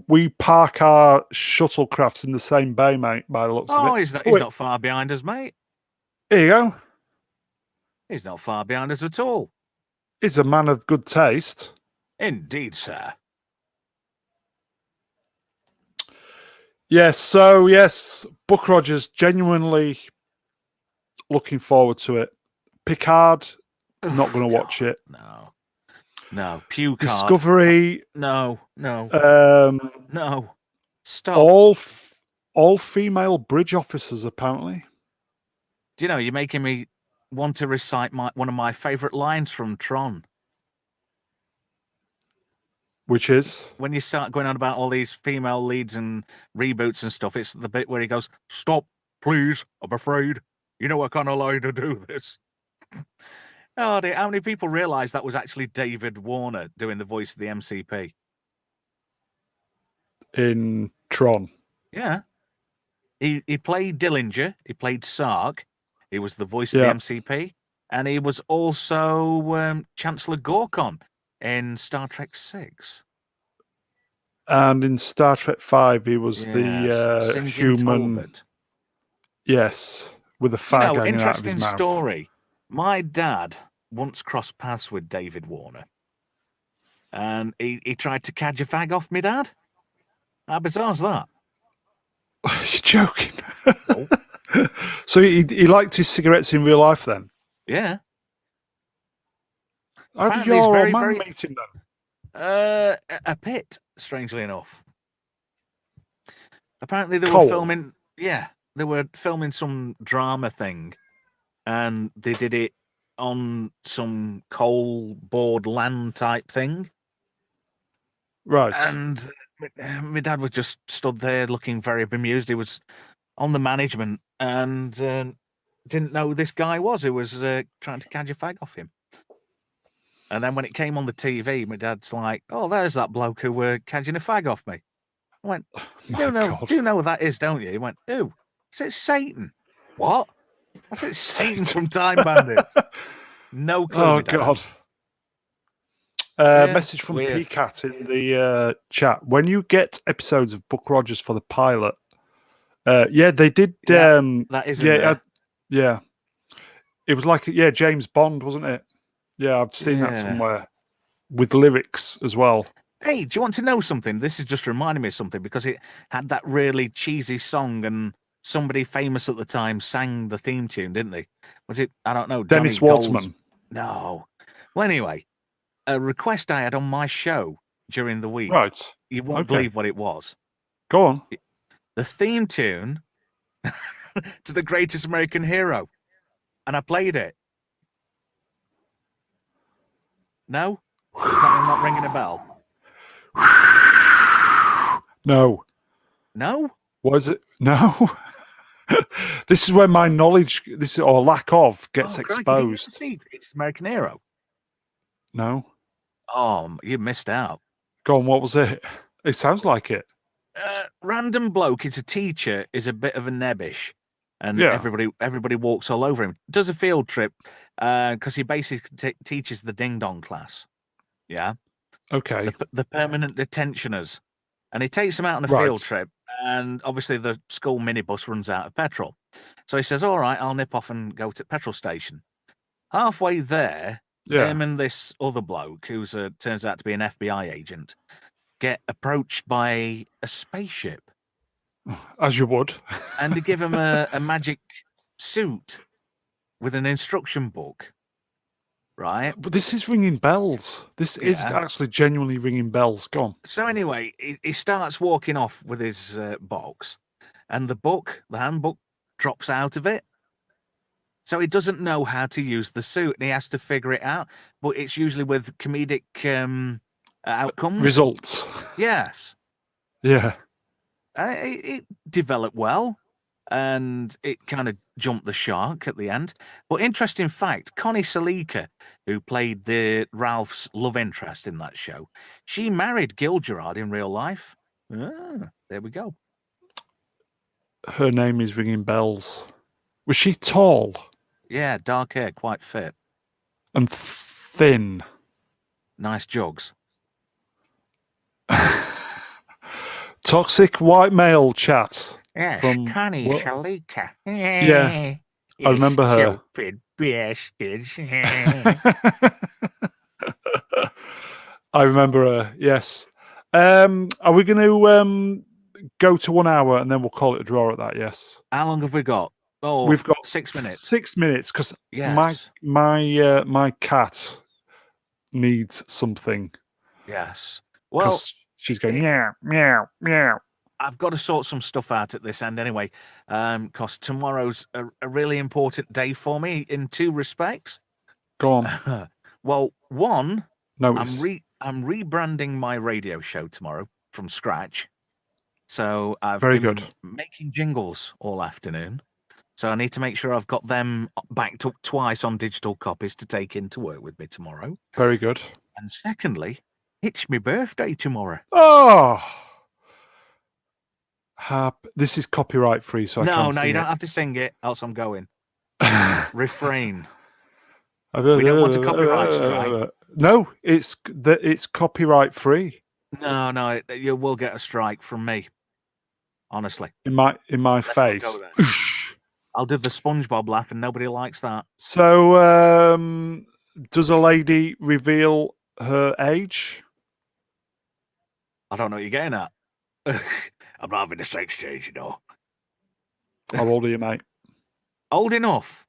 we park our shuttlecrafts in the same bay, mate, by the looks of it. He's not far behind us, mate. Here you go. He's not far behind us at all. He's a man of good taste. Indeed, sir. Yes, Buck Rogers, genuinely looking forward to it. Picard, not going to watch it. No. Pucard. Discovery. No. No. Stop. All female bridge officers, apparently. Do you know, you're making me want to recite one of my favourite lines from Tron. Which is? When you start going on about all these female leads and reboots and stuff, it's the bit where he goes, "Stop, please, I'm afraid. You know I can't allow you to do this." Oh, dear. How many people realise that was actually David Warner doing the voice of the MCP? In Tron. Yeah. He played Dillinger, he played Sark, he was the voice of the MCP, and he was also Chancellor Gorkon in Star Trek 6. And in Star Trek 5, he was the St. John human. Talbot. Yes, with a fag hanging out of interesting his mouth. story. My dad once crossed paths with David Warner. And he tried to cadge a fag off me dad. How bizarre's that? You're joking. No. So he liked his cigarettes in real life then? Yeah. How did Apparently he's your very, old man very- meet him then? A pit, strangely enough. Apparently they Coal. were filming. Yeah, they were filming some drama thing, and they did it on some coal board land type thing. Right. And my dad was just stood there looking very bemused. He was on the management and didn't know who this guy was who was trying to catch a fag off him. And then when it came on the TV, my dad's like, "Oh, there's that bloke who were catching a fag off me." I went, "Do you know who that is, don't you?" He went, "Who?" I said, "Satan." What? I said, "Satan from Time Bandits." No clue. Oh God. Message from weird. PCAT in the chat. When you get episodes of Buck Rogers for the pilot, yeah, they did. That is in there. Yeah. It was like James Bond, wasn't it? Yeah, I've seen that somewhere with lyrics as well. Hey, do you want to know something? This is just reminding me of something because it had that really cheesy song and somebody famous at the time sang the theme tune, didn't they? Was it? I don't know. Dennis Johnny Waterman. Gold's... No. Well, anyway, a request I had on my show during the week. Right. You won't believe what it was. Go on. The theme tune to The Greatest American Hero. And I played it. No? Is that not ringing a bell? No. No? Was it? No. This is where my knowledge, or lack of, gets exposed. See Greatest American Hero? No. Oh, you missed out. Go on, what was it? It sounds like it. Random bloke, he's a teacher, is a bit of a nebbish. And everybody walks all over him. Does a field trip because he basically teaches the ding dong class. Yeah. Okay. The permanent detentioners. And he takes them out on a field trip. And obviously the school minibus runs out of petrol. So he says, "All right, I'll nip off and go to the petrol station." Halfway there, him and this other bloke, who's turns out to be an FBI agent, get approached by a spaceship. As you would. And they give him a magic suit with an instruction book. Right? But this is ringing bells. This is actually genuinely ringing bells. Go on. So anyway, he starts walking off with his box, and the handbook, drops out of it. So he doesn't know how to use the suit, and he has to figure it out. But it's usually with comedic outcomes. Results. Yes. Yeah. It developed well, and it kind of jumped the shark at the end. But interesting fact, Connie Salika, who played Ralph's love interest in that show, she married Gil Gerard in real life. There we go. Her name is ringing bells. Was she tall? Yeah, dark hair, quite fit. And thin. Nice jugs. Toxic white male chat. Yes, from Connie Salika. Yeah, I remember her. Stupid bastards. I remember her, yes. Are we going to go to 1 hour and then we'll call it a draw at that, yes? How long have we got? Oh, we've got 6 minutes. 6 minutes, because my cat needs something. Yes. Well, she's going meow, meow, meow. I've got to sort some stuff out at this end anyway, because tomorrow's a really important day for me in 2 respects. Go on. Well, one, I'm rebranding my radio show tomorrow from scratch. So I've been making jingles all afternoon. So I need to make sure I've got them backed up twice on digital copies to take in to work with me tomorrow. Very good. And secondly, it's my birthday tomorrow. Oh! This is copyright free, so I can't No, sing you don't it. have to sing it, else I'm going. Refrain. We don't want a copyright strike. No, it's copyright free. No, you will get a strike from me. Honestly, in my let's not face. go there. I'll do the SpongeBob laugh, and nobody likes that. So, does a lady reveal her age? I don't know what you're getting at. I'm not having a sex change, you know. How old are you, mate? Old enough.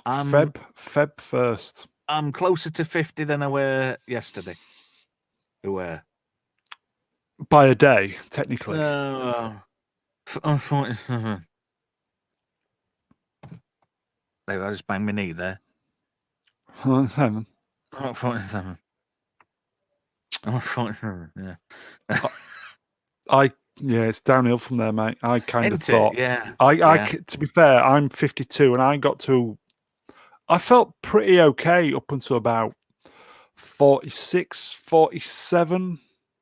Feb first. I'm closer to 50 than I were yesterday. Who were? By a day, technically. I'm 47. There, I just banged my knee there. 47. I'm 47. I'm 47, yeah. Yeah, it's downhill from there, mate. I kind of Ain't thought. it? Yeah. To be fair, I'm 52, and I felt pretty okay up until about 46, 47.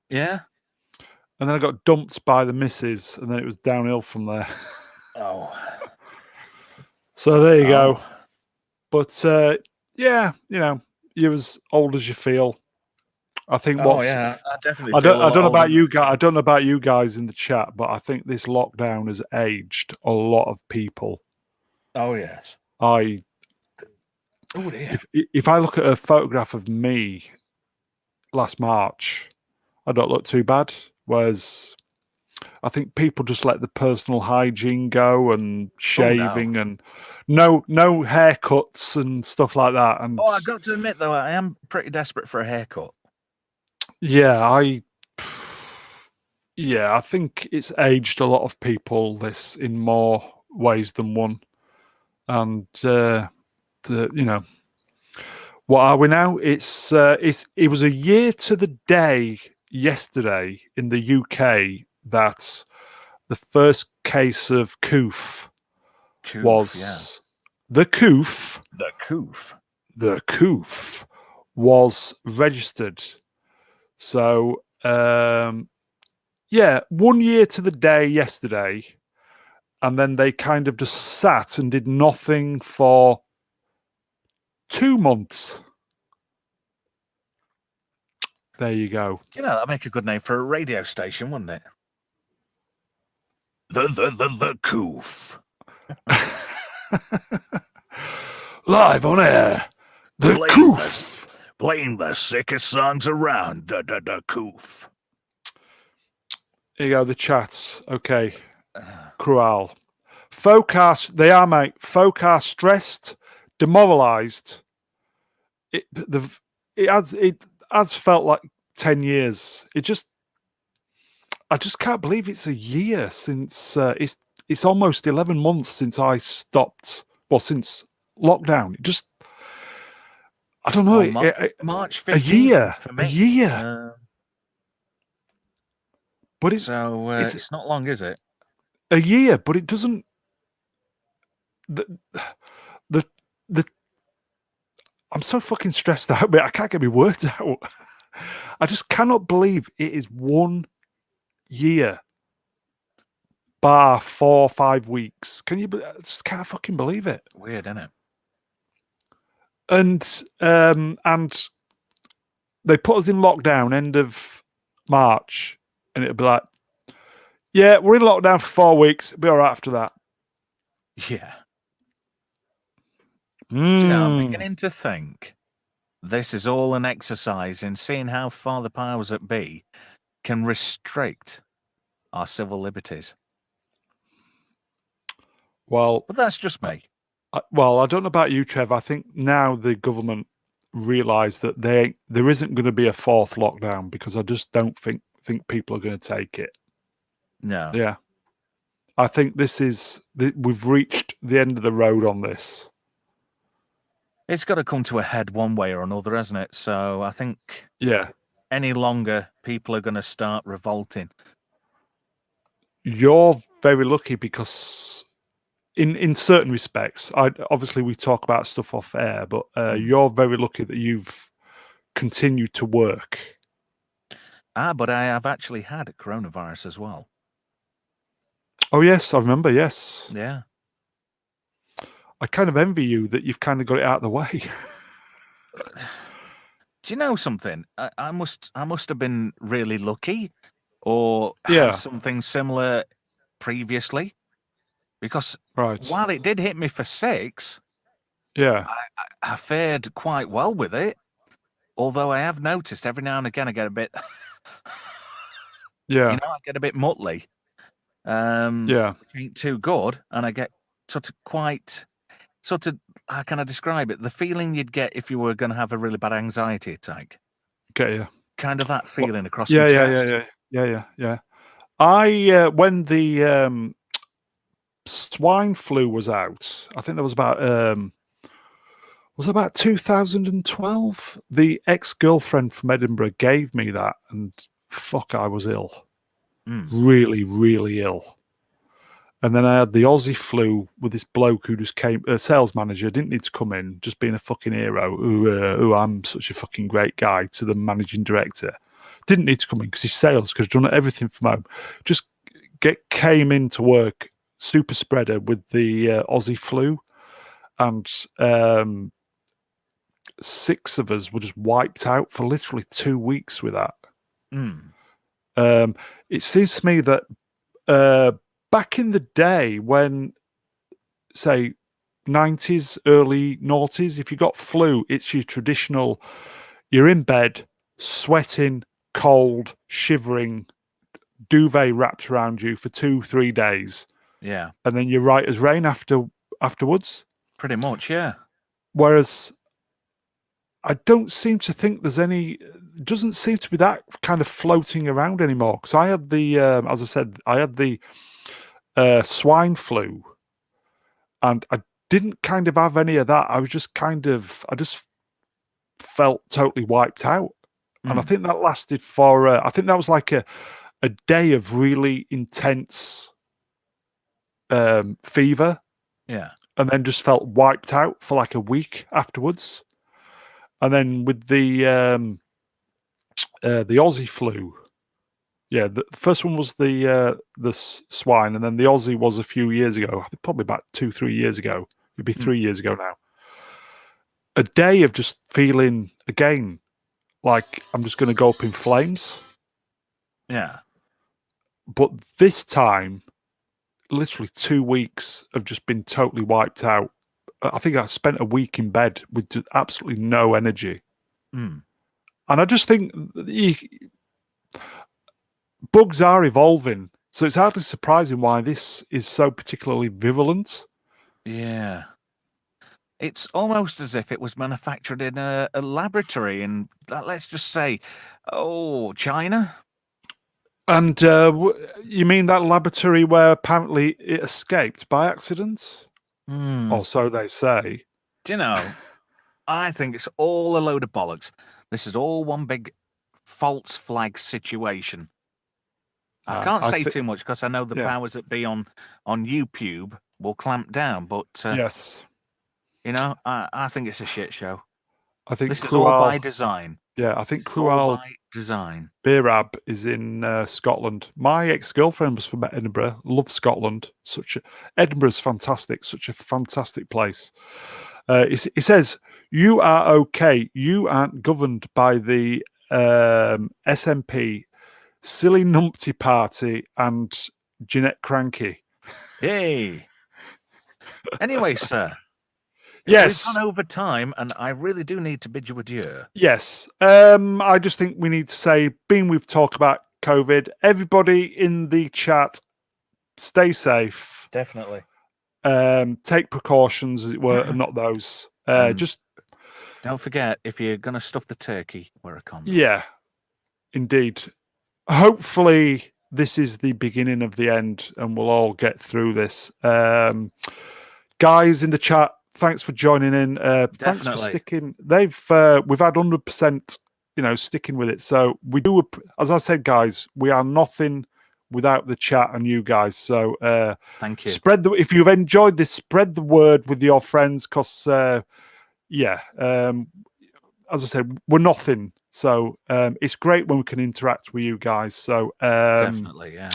Yeah. And then I got dumped by the missus, and then it was downhill from there. Oh. So there you go. Oh. But yeah, you're as old as you feel. I think yeah, I definitely I feel a don't lot know about older. you guys. I don't know about you guys in the chat, but I think this lockdown has aged a lot of people. Oh yes. Oh dear. If I look at a photograph of me last March, I don't look too bad. Whereas I think people just let the personal hygiene go and shaving and no haircuts and stuff like that. And I got to admit though, I am pretty desperate for a haircut. yeah, I think it's aged a lot of people this in more ways than one. And what are we now? It was a year to the day yesterday in the UK that the first case of coof was the coof. The coof. The coof was registered. So 1 year to the day yesterday, and then they kind of just sat and did nothing for 2 months. There you go. Do you know that'd make a good name for a radio station, wouldn't it? The coof. Live on air. The coof. Playing the sickest songs around. The coof. Here you go, the chats. Okay. Cruel. Forecast, they are, mate. Forecast stressed, demoralised. It has felt like 10 years. I just can't believe it's a year since it's almost 11 months since I stopped. Well, since lockdown. I don't know. March 15th a year. for me. A year. But it's not long, is it? A year, but it doesn't. I'm so fucking stressed out, but I can't get my words out. I just cannot believe it is 1 year, bar 4 or 5 weeks. I just can't fucking believe it. Weird, isn't it? And they put us in lockdown end of March, and it'll be like, yeah, we're in lockdown for 4 weeks. It'll be all right after that. Yeah. I'm beginning to think this is all an exercise in seeing how far the powers that be can restrict our civil liberties. Well, but that's just me. I don't know about you, Trev. I think now the government realise that there isn't going to be a 4th lockdown, because I just don't think people are going to take it. No. Yeah. I think we've reached the end of the road on this. It's got to come to a head one way or another, hasn't it? So I think any longer people are going to start revolting. You're very lucky, because in certain respects, obviously we talk about stuff off air, but you're very lucky that you've continued to work. But I have actually had coronavirus as well. Oh yes, I remember. Yes. Yeah. I kind of envy you that you've kind of got it out of the way. Do you know something? I must have been really lucky, or Yeah. had something similar previously, because Right. while it did hit me for 6, Yeah. I fared quite well with it. Although I have noticed every now and again I get a bit, Yeah. I get a bit muttly, Yeah. which ain't too good, and I get sort of, how can I describe it? The feeling you'd get if you were going to have a really bad anxiety attack. Okay. Yeah. Kind of that What? feeling across my Yeah. Yeah. chest. Yeah. Yeah. Yeah. Yeah. I when the swine flu was out, I think that was about 2012. The ex-girlfriend from Edinburgh gave me that, and fuck, I was ill, Mm. really, really ill. And then I had the Aussie flu with this bloke who just came, a sales manager, didn't need to come in, just being a fucking hero. Who I'm such a fucking great guy to the managing director. Didn't need to come in because he's sales, because he's done everything from home. Just came into work, super spreader with the Aussie flu, and 6 of us were just wiped out for literally 2 weeks with that. Mm. It seems to me that back in the day when, say, 90s, early noughties, if you got flu, it's your traditional, you're in bed, sweating, cold, shivering, duvet wrapped around you for 2-3 days, Yeah, and then you're right as rain afterwards. pretty much. Yeah. Whereas I don't seem to think there's any, doesn't seem to be that kind of floating around anymore. Because I had the, as I said, I had the swine flu, and I didn't kind of have any of that. I was just I just felt totally wiped out. And I Mm. think that lasted for, I think that was like a day of really intense fever, Yeah. and then just felt wiped out for like a week afterwards. And then with the Aussie flu, yeah, the first one was the swine, and then the Aussie was a few years ago. I think probably about 2-3 years ago. It'd be Mm. 3 years ago now. A day of just feeling again like I'm just going to go up in flames. Yeah. But this time, literally 2 weeks of just been totally wiped out. I think I spent a week in bed with just absolutely no energy. Mm. And I just think bugs are evolving. So it's hardly surprising why this is so particularly virulent. Yeah. It's almost as if it was manufactured in a laboratory in, let's just say, China. And you mean that laboratory where apparently it escaped by accident? Mm. Or so they say. Do you know, I think it's all a load of bollocks. This is all one big false flag situation. I can't say too much because I know the Yeah. powers that be on YouTube will clamp down, but Yes. I think it's a shit show. I think This is all by Cruel, design. yeah, I think This is all Cruel by design. Beerab is in Scotland. My ex-girlfriend was from Edinburgh. Loves Scotland. Edinburgh's fantastic. Such a fantastic place. It says, "You are okay. You aren't governed by the SNP, silly numpty party, and Jeanette Cranky." Hey. Anyway, sir. We've Yes. gone over time, and I really do need to bid you adieu. Yes. I just think we need to say, being we've talked about COVID, everybody in the chat, stay safe. Definitely. Take precautions, as it were, and not those. Just don't forget, if you're going to stuff the turkey, wear a condom. Yeah, indeed. Hopefully, this is the beginning of the end, and we'll all get through this. Guys in the chat, thanks for joining in. Thanks for sticking. We've had 100%, sticking with it. So we do, as I said, guys, we are nothing without the chat and you guys. So thank you. If you've enjoyed this, spread the word with your friends, because as I said, we're nothing. So it's great when we can interact with you guys. So definitely, yeah.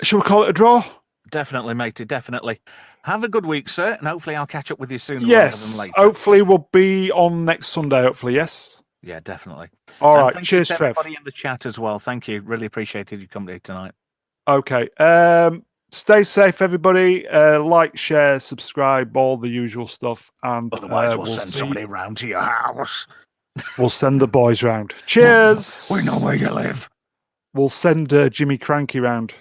Shall we call it a draw? Definitely, matey. Definitely. Have a good week, sir, and hopefully I'll catch up with you sooner rather than Yes. later. Hopefully we'll be on next Sunday. Hopefully, yes. Yeah, definitely. All And right. thank Cheers, you to Trev. everybody in the chat as well. Thank you. Really appreciated you coming here tonight. Okay. Stay safe, everybody. Like, share, subscribe, all the usual stuff, and Otherwise, we'll send somebody round to your house. We'll send the boys round. Cheers. We know where you live. We'll send Jimmy Cranky round.